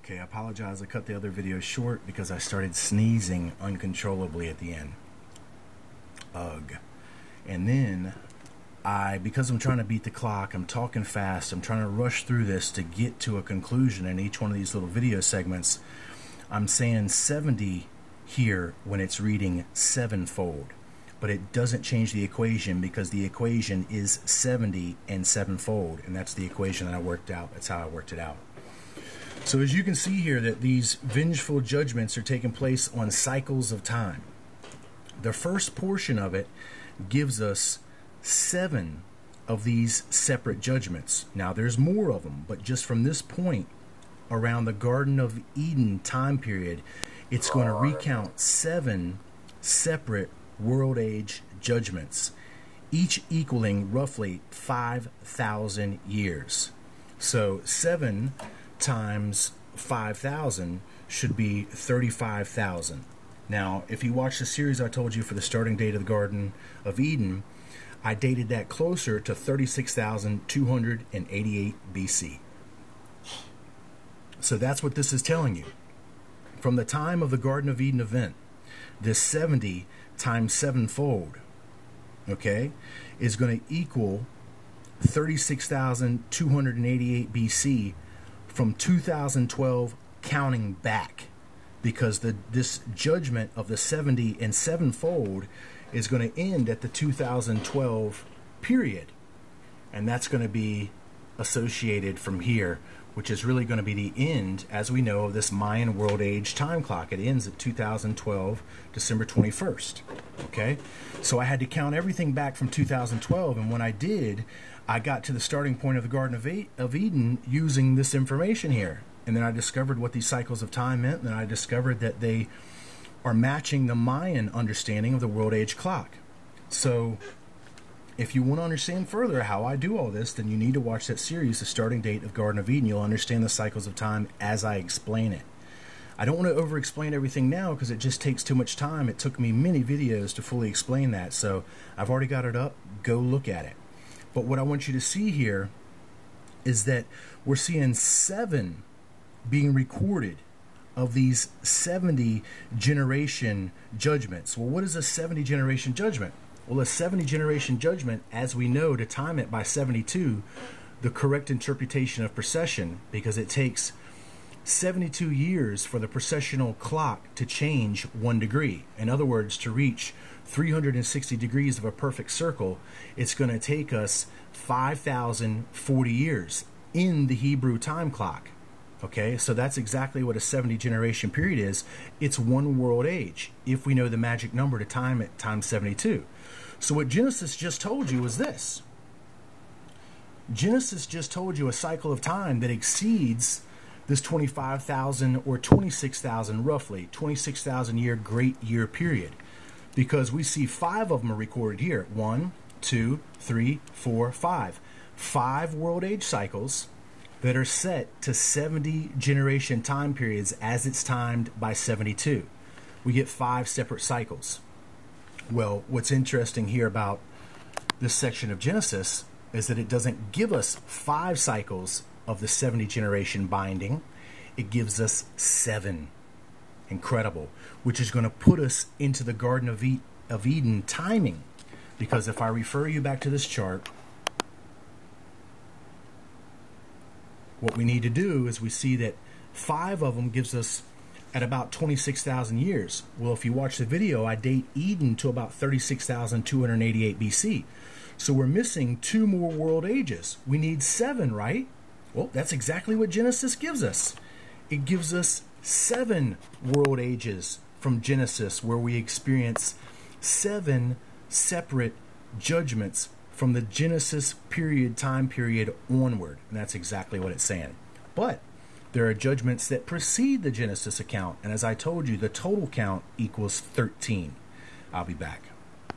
Okay, I apologize. I cut the other video short because I started sneezing uncontrollably at the end. Ugh. And then because I'm trying to beat the clock, I'm talking fast, I'm trying to rush through this to get to a conclusion in each one of these little video segments. I'm saying 70 here when it's reading sevenfold, but it doesn't change the equation because the equation is 70 and sevenfold, and that's the equation that I worked out. That's how I worked it out. So as you can see here, that these vengeful judgments are taking place on cycles of time. The first portion of it gives us 7 of these separate judgments. Now there's more of them, but just from this point around the Garden of Eden time period, it's going to recount 7 separate world age judgments, each equaling roughly 5,000 years. So 7 times 5,000 should be 35,000. Now, if you watch the series I told you for the starting date of the Garden of Eden, I dated that closer to 36,288 BC. So that's what this is telling you. From the time of the Garden of Eden event, this 70 times sevenfold, okay, is going to equal 36,288 BC from 2012 counting back, because this judgment of the 70 and sevenfold is going to end at the 2012 period, and that's going to be associated from here, which is really going to be the end, as we know, of this Mayan world age time clock. It ends at 2012, December 21st. Okay, so I had to count everything back from 2012, and when I did, I got to the starting point of the Garden of Eden using this information here. And then I discovered what these cycles of time meant, and then I discovered that they are matching the Mayan understanding of the world age clock. So if you want to understand further how I do all this, then you need to watch that series, The Starting Date of Garden of Eden. You'll understand the cycles of time as I explain it. I don't want to over-explain everything now because it just takes too much time. It took me many videos to fully explain that, so I've already got it up. Go look at it. But what I want you to see here is that we're seeing 7 being recorded of these 70 generation judgments. Well, what is a 70 generation judgment? Well, a 70 generation judgment, as we know, to time it by 72, the correct interpretation of precession, because it takes 72 years for the precessional clock to change 1 degree. In other words, to reach 360 degrees of a perfect circle, it's going to take us 5,040 years in the Hebrew time clock. Okay, so that's exactly what a 70 generation period is. It's 1 world age, if we know the magic number to time it times 72. So what Genesis just told you was this. Genesis just told you a cycle of time that exceeds this 25,000 or 26,000, roughly 26,000 year great year period, because we see 5 of them are recorded here. 1, 2, 3, 4, 5. 5 world age cycles that are set to 70 generation time periods as it's timed by 72. We get 5 separate cycles. Well, what's interesting here about this section of Genesis is that it doesn't give us 5 cycles of the 70 generation binding. It gives us 7. Incredible. Which is going to put us into the Garden of Eden timing. Because if I refer you back to this chart, what we need to do is we see that 5 of them gives us at about 26,000 years. Well, if you watch the video, I date Eden to about 36,288 BC. So we're missing 2 more world ages. We need 7, right? Well, that's exactly what Genesis gives us. It gives us 7 world ages from Genesis, where we experience 7 separate judgments from the Genesis period, time period onward. And that's exactly what it's saying. But there are judgments that precede the Genesis account. And as I told you, the total count equals 13. I'll be back.